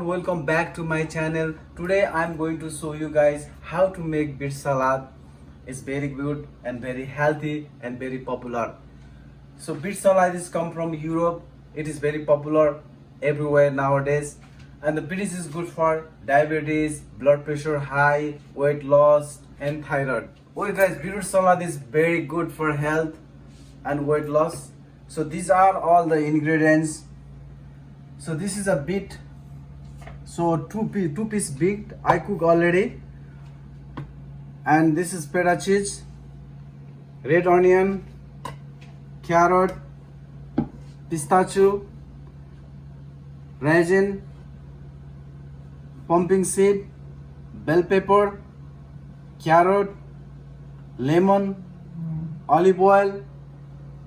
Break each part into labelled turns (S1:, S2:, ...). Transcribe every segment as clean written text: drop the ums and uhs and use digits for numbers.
S1: welcome back to my channel. Today I'm going to show you guys how to make beet salad. It's very good and very healthy and very popular. So beet salad is come from Europe. It is very popular everywhere nowadays. And the beet is good for diabetes, blood pressure high, weight loss and thyroid. Okay guys, beet salad is very good for health and weight loss. So these are all the ingredients. So this is a beet. So two piece beet I cook already. And this is feta cheese, red onion, carrot, pistachio, raisin, pumpkin seed, bell pepper, carrot, lemon, olive oil,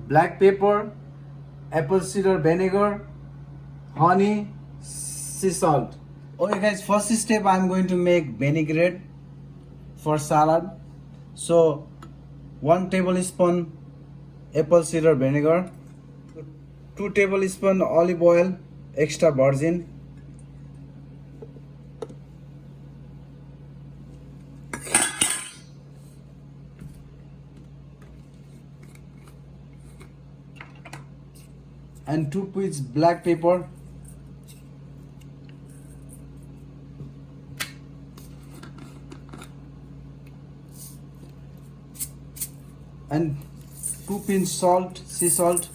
S1: black pepper, apple cider vinegar, honey, sea salt. Okay guys, first step I'm going to make vinaigrette for salad. So 1 tablespoon apple cider vinegar, 2 tablespoon olive oil extra virgin, and 2 pieces black pepper, and 2 pinch salt, sea salt,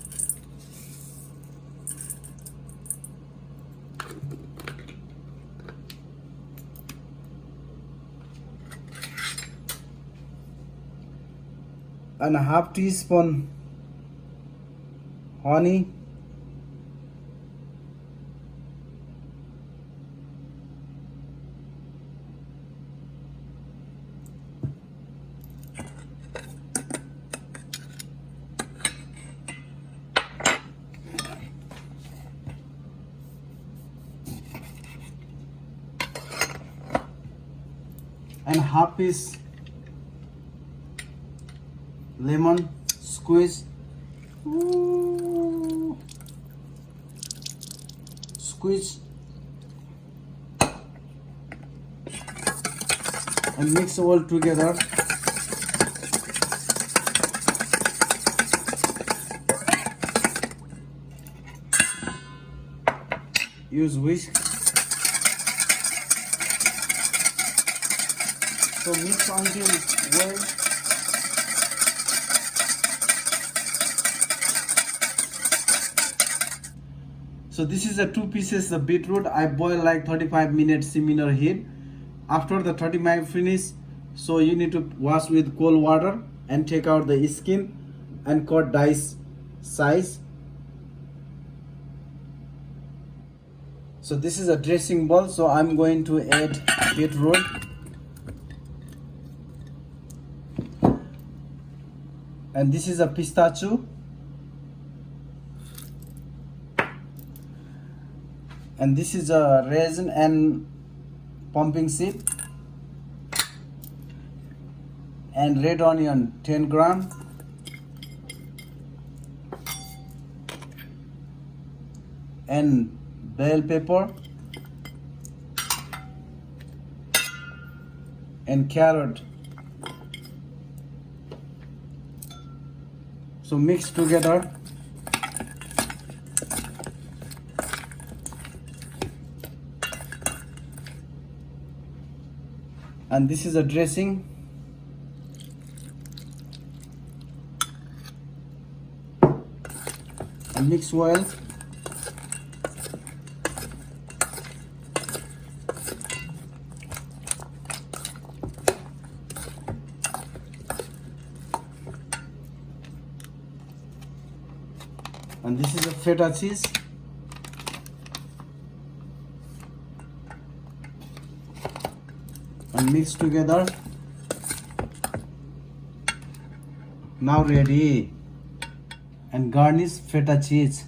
S1: and a half teaspoon honey, and half piece lemon squeeze. Squeeze and mix all together. Use whisk. So mix until well. So this is a 2 pieces of beetroot. I boil like 35 minutes similar heat. After the 30 minutes finish, so you need to wash with cold water and take out the skin and cut dice size. So this is a dressing bowl. So I'm going to add beetroot. And this is a pistachio. And this is a raisin and pumpkin seed. And red onion 10 gram. And bell pepper. And carrot. So mix together. And this is a dressing. And mix well. And this is a feta cheese. And mix together. Now ready. And garnish feta cheese.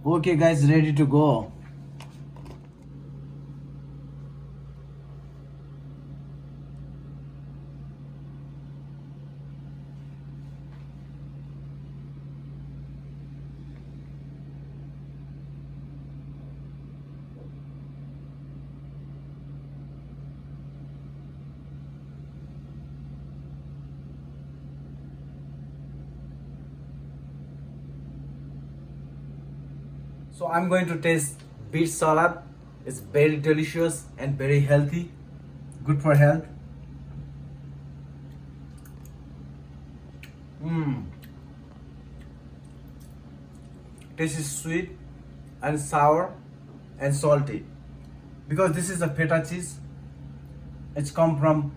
S1: Okay guys, ready to go. So I'm going to taste beet salad. It's very delicious and very healthy, good for health. Taste is sweet and sour and salty because this is a feta cheese. It's come from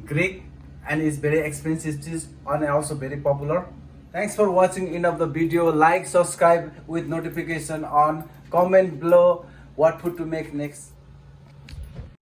S1: Greek and is very expensive cheese and also very popular. Thanks for watching end of the video. Like, subscribe with notification on. Comment below what food to make next.